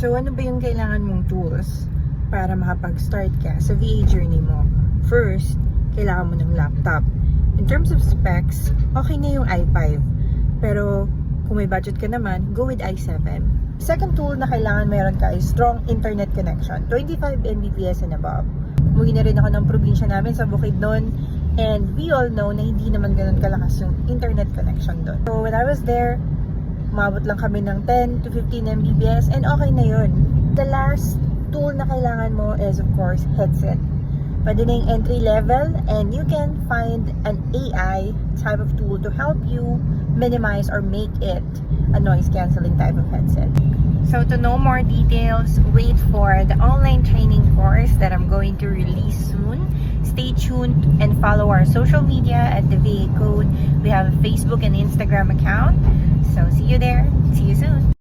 So, ano ba yung kailangan mong tools para makapag-start ka sa VA journey mo? First, kailangan mo ng laptop. In terms of specs, okay na yung i5. Pero, kung may budget ka naman, go with i7. Second tool na kailangan meron ka is strong internet connection. 25 Mbps and above. Umuwi na rin ako ng probinsya namin sa Bukidnon. And we all know na hindi naman ganun kalakas yung internet connection doon. So, when I was there, umabot lang kami ng 10 to 15 Mbps and okay na yun. The last tool na kailangan mo is of course headset. Pwede na yung entry level and you can find an AI type of tool to help you minimize or make it a noise cancelling type of headset. So to know more details, wait for the online training course that I'm going to release soon. Stay tuned and follow our social media at the VA Code. We have a Facebook and Instagram account. So see you there. See you soon.